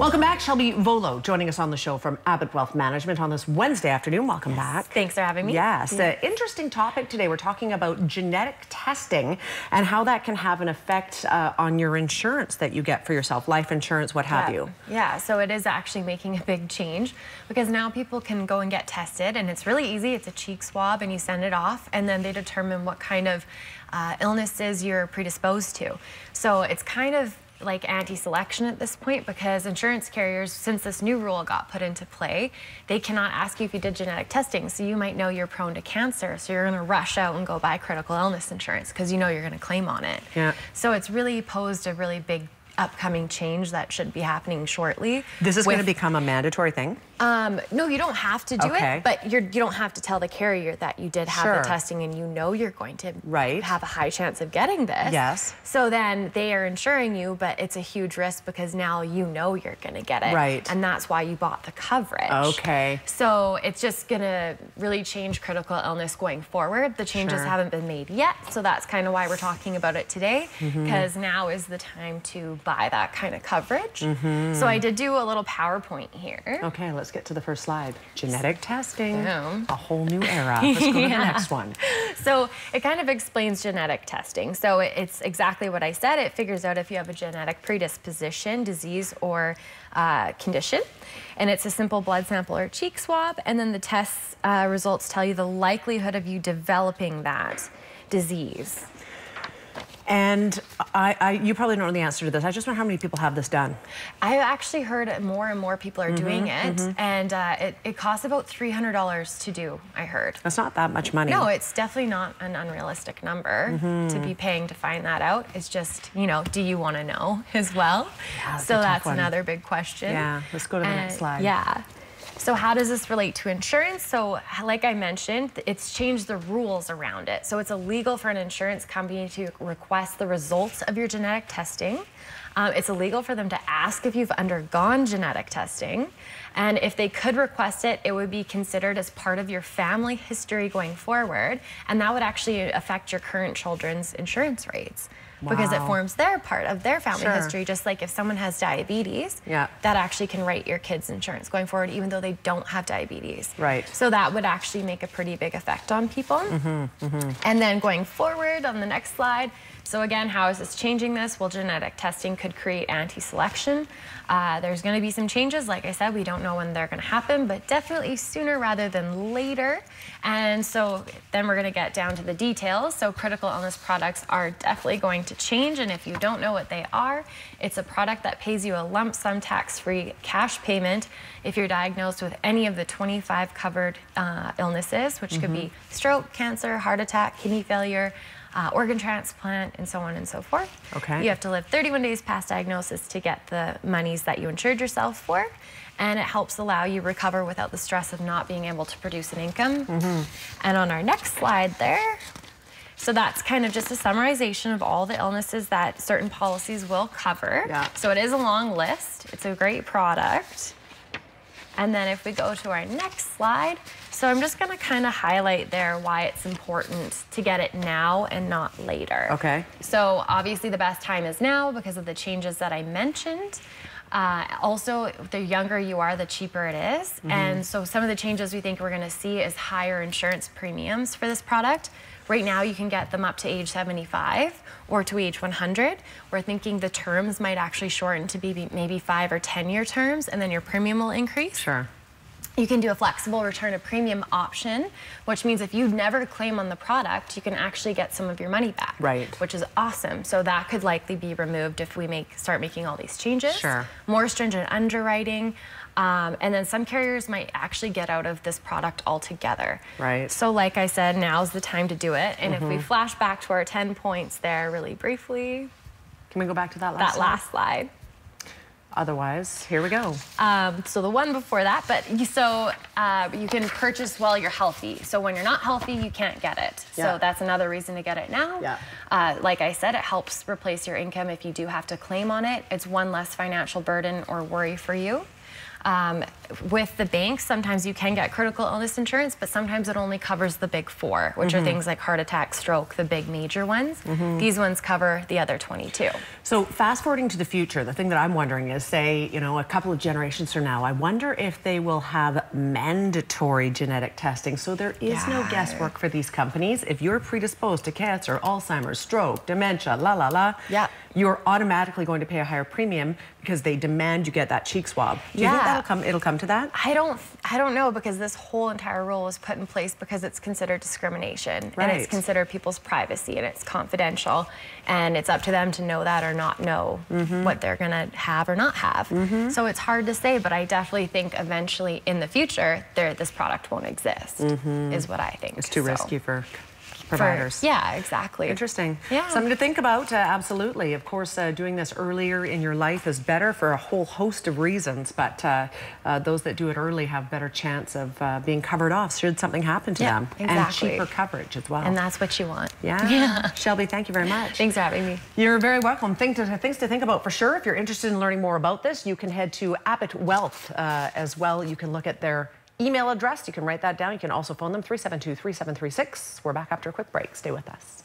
Welcome back. Shelby Volo joining us on the show from Abbott Wealth Management on this Wednesday afternoon. Welcome back. Thanks for having me. Yes. Interesting topic today. We're talking about genetic testing and how that can have an effect on your insurance that you get for yourself, life insurance, what have you. Yeah, so it is actually making a big change because now people can go and get tested, and it's really easy. It's a cheek swab and you send it off, and then they determine what kind of illnesses you're predisposed to. So it's kind of like anti-selection at this point, because insurance carriers, since this new rule got put into play, they cannot ask you if you did genetic testing. So you might know you're prone to cancer, so you're going to rush out and go buy critical illness insurance because you know you're going to claim on it. Yeah. So it's really posed a really big upcoming change that should be happening shortly. This is going to become a mandatory thing? No, you don't have to do it, but you don't have to tell the carrier that you did have the testing and you know you're going to have a high chance of getting this. Yes. So then they are insuring you, but it's a huge risk because now you know you're going to get it. Right. And that's why you bought the coverage. Okay. So it's just going to really change critical illness going forward. The changes haven't been made yet, so that's kind of why we're talking about it today, because now is the time to buy that kind of coverage. So I did do a little PowerPoint here. Okay, let's get to the first slide. Genetic testing, a whole new era. Let's go to the next one. So it kind of explains genetic testing. So it's exactly what I said. It figures out if you have a genetic predisposition, disease, or condition. And it's a simple blood sample or cheek swab. And then the test results tell you the likelihood of you developing that disease. And you probably don't know the answer to this. I just wonder how many people have this done. I've actually heard more and more people are doing it, and it costs about $300 to do, I heard. That's not that much money. No, it's definitely not an unrealistic number to be paying to find that out. It's just, you know, do you want to know as well? Yeah, so that's another big question. Yeah, let's go to the next slide. Yeah. So how does this relate to insurance? So like I mentioned, it's changed the rules around it. So it's illegal for an insurance company to request the results of your genetic testing. It's illegal for them to ask if you've undergone genetic testing. And if they could request it, it would be considered as part of your family history going forward. And that would actually affect your current children's insurance rates. Because it forms their part of their family history, just like if someone has diabetes, that actually can write your kids' insurance going forward, even though they don't have diabetes. Right. So that would actually make a pretty big effect on people. And then going forward on the next slide, so again, how is this changing this? Well, genetic testing could create anti-selection. There's going to be some changes. Like I said, we don't know when they're going to happen, but definitely sooner rather than later. And so then we're going to get down to the details. So critical illness products are definitely going to change. And if you don't know what they are, it's a product that pays you a lump sum tax-free cash payment if you're diagnosed with any of the 25 covered illnesses, which could be stroke, cancer, heart attack, kidney failure, organ transplant, and so on and so forth. Okay. You have to live 31 days past diagnosis to get the monies that you insured yourself for, and it helps allow you recover without the stress of not being able to produce an income. And on our next slide there, so that's kind of just a summarization of all the illnesses that certain policies will cover. So it is a long list. It's a great product. And then if we go to our next slide, so I'm just going to kind of highlight there why it's important to get it now and not later. Okay. So obviously the best time is now because of the changes that I mentioned. Also, the younger you are, the cheaper it is. And so some of the changes we think we're going to see is higher insurance premiums for this product. Right now, you can get them up to age 75 or to age 100. We're thinking the terms might actually shorten to be maybe 5 or 10-year terms, and then your premium will increase. Sure. You can do a flexible return of premium option, which means if you never claim on the product, you can actually get some of your money back. Right. Which is awesome. So that could likely be removed if we start making all these changes. Sure. More stringent underwriting. And then some carriers might actually get out of this product altogether. Right. So like I said, now's the time to do it. And if we flash back to our 10 points there really briefly. Can we go back to that last slide? Otherwise, here we go. So the one before that, but you can purchase while you're healthy. So when you're not healthy, you can't get it. So that's another reason to get it now. Like I said, it helps replace your income if you do have to claim on it. It's one less financial burden or worry for you. with the banks, sometimes you can get critical illness insurance, but sometimes it only covers the big 4, which are things like heart attack, stroke, the big major ones. These ones cover the other 22. So fast forwarding to the future, the thing that I'm wondering is, say, you know, a couple of generations from now, I wonder if they will have mandatory genetic testing, so there is no guesswork for these companies. If you're predisposed to cancer, Alzheimer's, stroke, dementia, you're automatically going to pay a higher premium because they demand you get that cheek swab. Do you think it'll come to that? I don't know, because this whole entire rule was put in place because it's considered discrimination, and it's considered people's privacy, and it's confidential, and it's up to them to know that or not know what they're gonna have or not have. So it's hard to say, but I definitely think eventually in the future this product won't exist, is what I think. It's too risky for providers. Yeah, exactly. Interesting. Yeah. Something to think about, absolutely. Of course, doing this earlier in your life is better for a whole host of reasons, but those that do it early have better chance of being covered off should something happen to them. Exactly. And cheaper coverage as well. And that's what you want. Yeah. Shelby, thank you very much. Thanks for having me. You're very welcome. Things to think about for sure. If you're interested in learning more about this, you can head to Abbott Wealth as well. You can look at their email address. You can write that down. You can also phone them, 372-3736. We're back after a quick break. Stay with us.